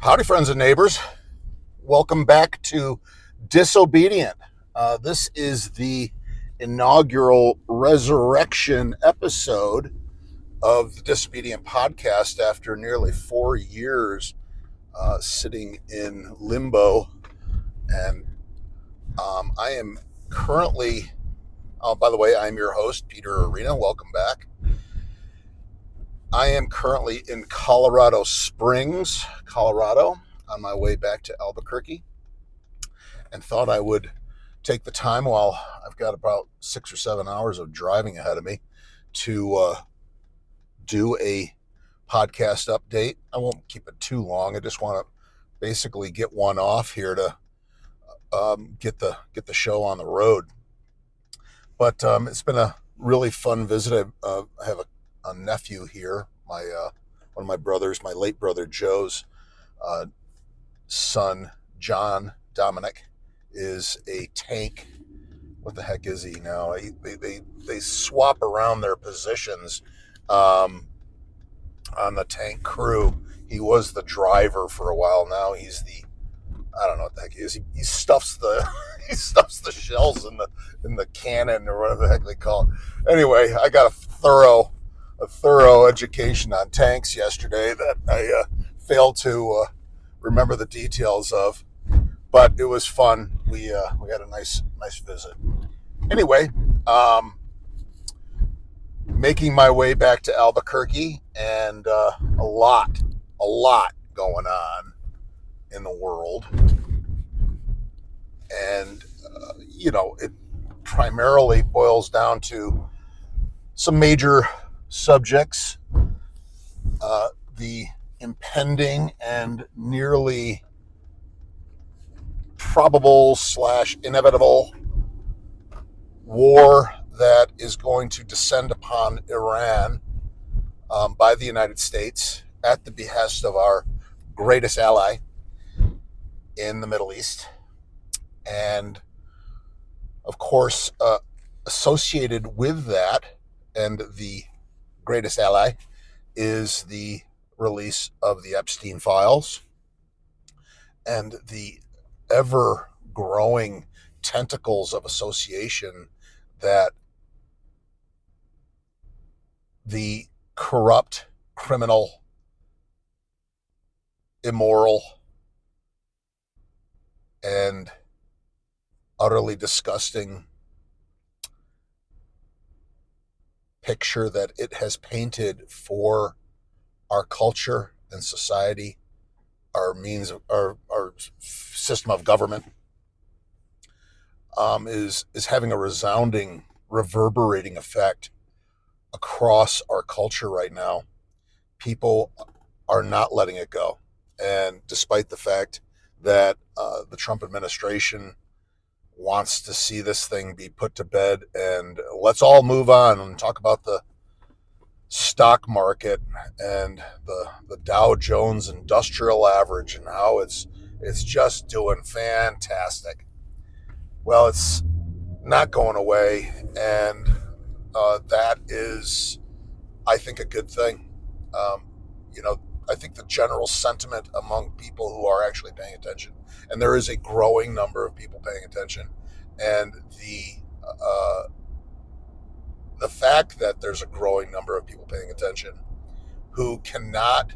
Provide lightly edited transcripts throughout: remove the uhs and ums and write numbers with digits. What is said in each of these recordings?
Howdy, friends and neighbors. Welcome back to Disobedient. This is the inaugural resurrection episode of the Disobedient podcast after nearly 4 years sitting in limbo. And I am currently, by the way, I'm your host, Peter Arena. Welcome back. I am currently in Colorado Springs, Colorado, on my way back to Albuquerque, and thought I would take the time while I've got about 6 or 7 hours of driving ahead of me to do a podcast update. I won't keep it too long. I just want to basically get one off here to get the show on the road. But it's been a really fun visit. I have a nephew here, my one of my brothers, my late brother Joe's son, John Dominic, is a tank. What the heck is he now? They swap around their positions on the tank crew. He was the driver for a while. Now he's I don't know what the heck he is. He stuffs the he stuffs the shells in the cannon or whatever the heck they call it. Anyway, I got a thorough education on tanks yesterday that I failed to remember the details of, but it was fun. We had a nice visit. Anyway, making my way back to Albuquerque, and a lot going on in the world, and it primarily boils down to some major subjects: the impending and nearly probable / inevitable war that is going to descend upon Iran by the United States at the behest of our greatest ally in the Middle East. And of course, associated with that and the greatest ally is the release of the Epstein files and the ever growing tentacles of association that the corrupt, criminal, immoral, and utterly disgusting picture that it has painted for our culture and society, our means of our system of government, is having a resounding, reverberating effect across our culture right now. People are not letting it go, and despite the fact that the Trump administration wants to see this thing be put to bed, and let's all move on and talk about the stock market and the Dow Jones Industrial Average and how it's just doing fantastic. Well, it's not going away, and that is, I think, a good thing. I think the general sentiment among people who are actually paying attention, and there is a growing number of people paying attention, and the fact that there's a growing number of people paying attention who cannot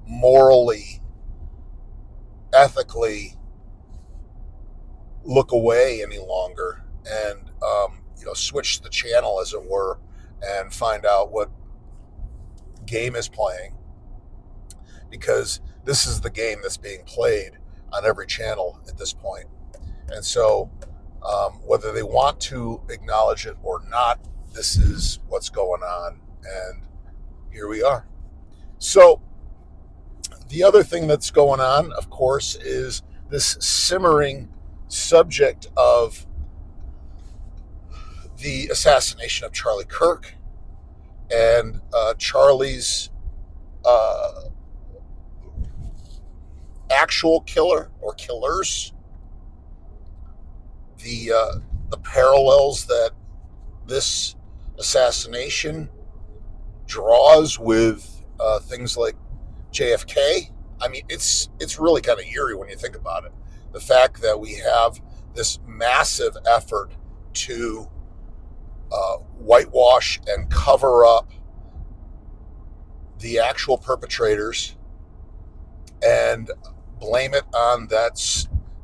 morally, ethically look away any longer and switch the channel, as it were, and find out what game is playing, because this is the game that's being played on every channel at this point. And so whether they want to acknowledge it or not, this is what's going on, and here we are. So the other thing that's going on, of course, is this simmering subject of the assassination of Charlie Kirk and Charlie's actual killer or killers, the parallels that this assassination draws with things like JFK. I mean, it's really kind of eerie when you think about it. The fact that we have this massive effort to whitewash and cover up the actual perpetrators and blame it on that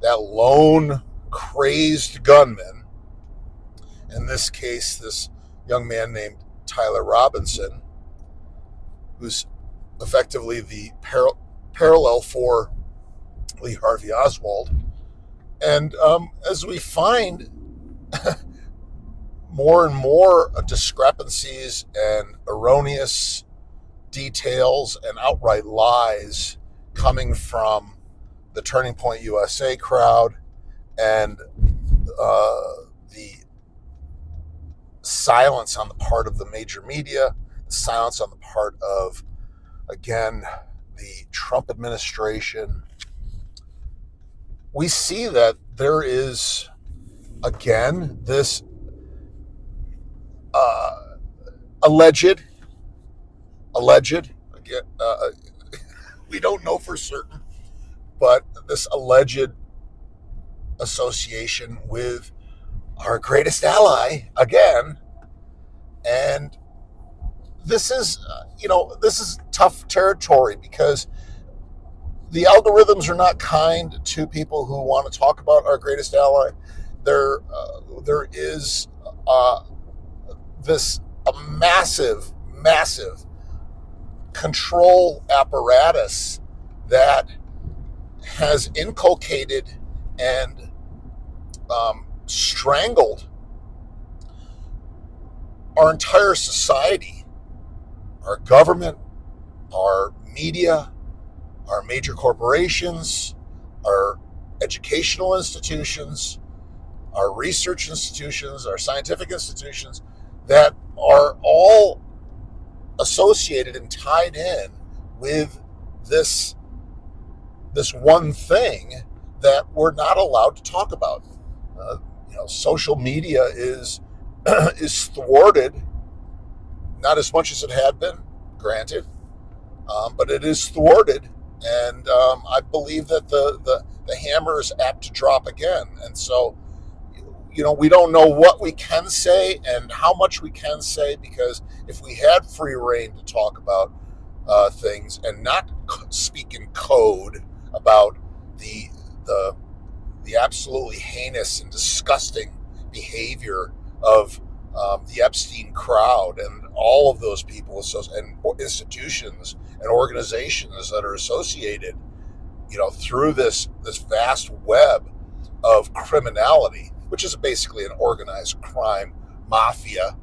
lone crazed gunman. In this case, this young man named Tyler Robinson, who's effectively the parallel for Lee Harvey Oswald. And as we find more and more discrepancies and erroneous details and outright lies coming from the Turning Point USA crowd and the silence on the part of the major media, the silence on the part of, again, the Trump administration, we see that there is, again, this alleged, again, we don't know for certain, but this alleged association with our greatest ally again. And this is, this is tough territory because the algorithms are not kind to people who want to talk about our greatest ally. There is this massive control apparatus that has inculcated and strangled our entire society, our government, our media, our major corporations, our educational institutions, our research institutions, our scientific institutions, that are all associated and tied in with this one thing that we're not allowed to talk about. Social media is is thwarted, not as much as it had been, granted, but it is thwarted, and I believe that the hammer is apt to drop again. And so, we don't know what we can say and how much we can say, because if we had free reign to talk about things and not speak in code about the absolutely heinous and disgusting behavior of the Epstein crowd and all of those people and institutions and organizations that are associated, through this vast web of criminality, which is basically an organized crime mafia.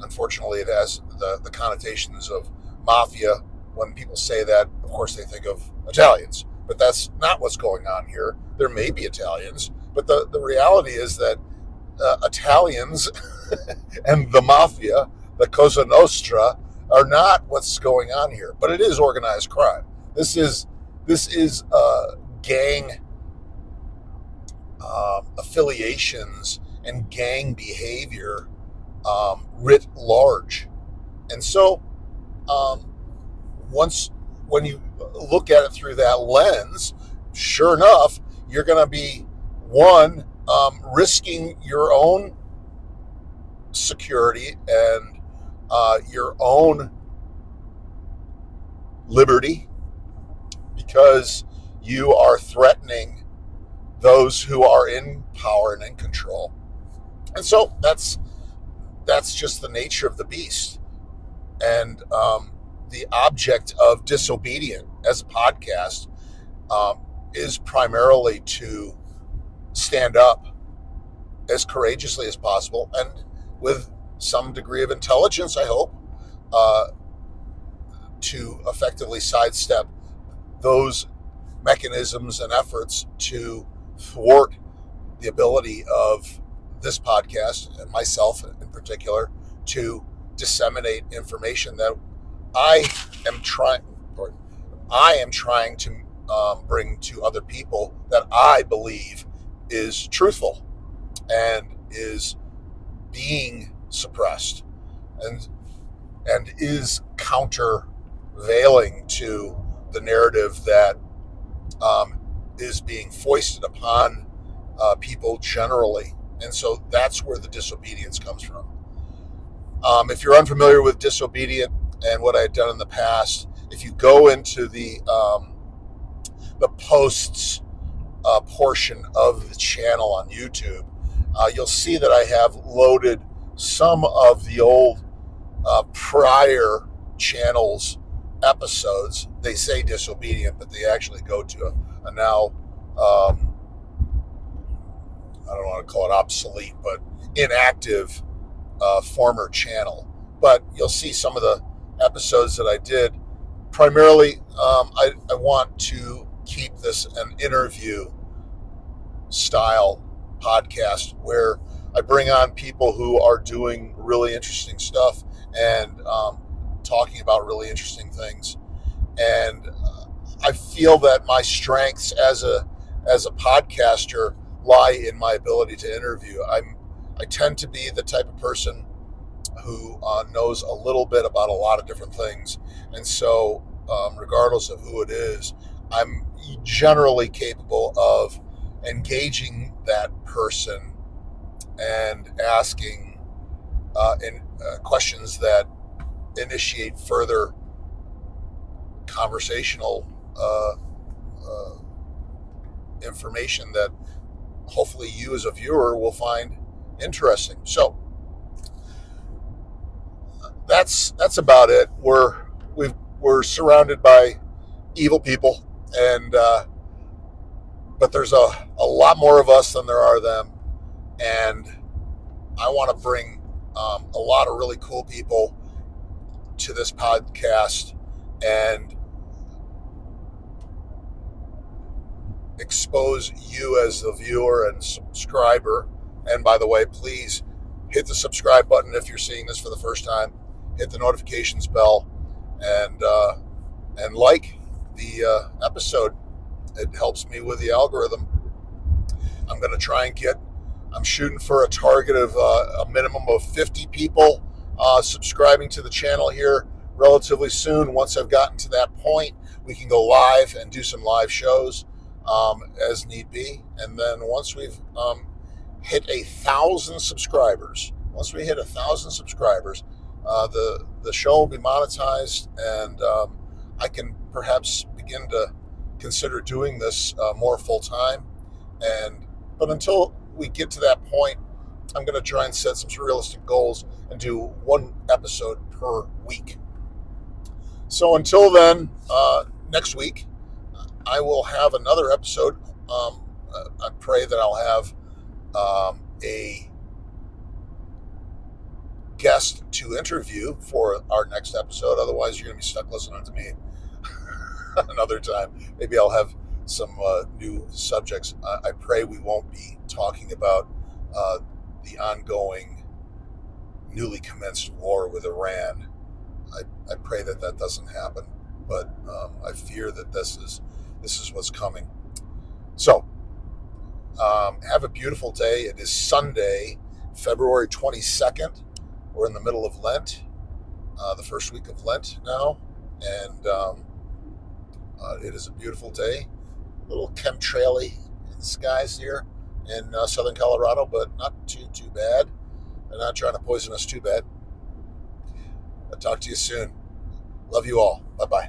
Unfortunately, it has the connotations of mafia. When people say that, of course, they think of Italians, but that's not what's going on here. There may be Italians, but the reality is that Italians and the mafia, the Cosa Nostra, are not what's going on here. But it is organized crime. This is gang affiliations and gang behavior writ large. And so, when you look at it through that lens, sure enough, you're going to be risking your own security and your own liberty, because you are threatening those who are in power and in control. And so that's just the nature of the beast. And the object of Disobedient as a podcast is primarily to stand up as courageously as possible and with some degree of intelligence, I hope, to effectively sidestep those mechanisms and efforts to thwart the ability of this podcast and myself in particular to disseminate information that I am trying to bring to other people that I believe is truthful and is being suppressed and is countervailing to the narrative that is being foisted upon people generally. And so that's where the disobedience comes from. If you're unfamiliar with disobedient and what I had done in the past, if you go into the posts portion of the channel on YouTube, you'll see that I have loaded some of the old prior channels episodes. They say disobedient, but they actually go to a now I don't want to call it obsolete, but inactive former channel. But you'll see some of the episodes that I did. Primarily, I want to keep this an interview style podcast where I bring on people who are doing really interesting stuff and talking about really interesting things. And I feel that my strengths as a podcaster lie in my ability to interview. I tend to be the type of person who knows a little bit about a lot of different things, and so regardless of who it is, I'm generally capable of engaging that person and asking questions that initiate further conversational information that hopefully you as a viewer will find interesting. So that's about it. We're surrounded by evil people, and but there's a lot more of us than there are them, and I want to bring a lot of really cool people to this podcast and expose you as the viewer and subscriber. And by the way, please hit the subscribe button if you're seeing this for the first time. Hit the notifications bell and like the episode. It helps me with the algorithm. I'm going to try and I'm shooting for a target of a minimum of 50 people subscribing to the channel here relatively soon. Once I've gotten to that point, we can go live and do some live shows as need be. And then once we've hit 1,000 subscribers, the show will be monetized, and I can perhaps begin to consider doing this more full time. But until we get to that point, I'm going to try and set some realistic goals and do one episode per week. So until then, next week, I will have another episode. I pray that I'll have a guest to interview for our next episode. Otherwise, you're going to be stuck listening to me another time. Maybe I'll have some new subjects. I pray we won't be talking about the ongoing, newly commenced war with Iran. I pray that doesn't happen, but I fear that this is what's coming. So, have a beautiful day. It is Sunday, February 22nd. We're in the middle of Lent, the first week of Lent now, and it is a beautiful day. A little chemtraily in the skies here in southern Colorado, but not too bad. They're not trying to poison us too bad. I'll talk to you soon. Love you all. Bye-bye.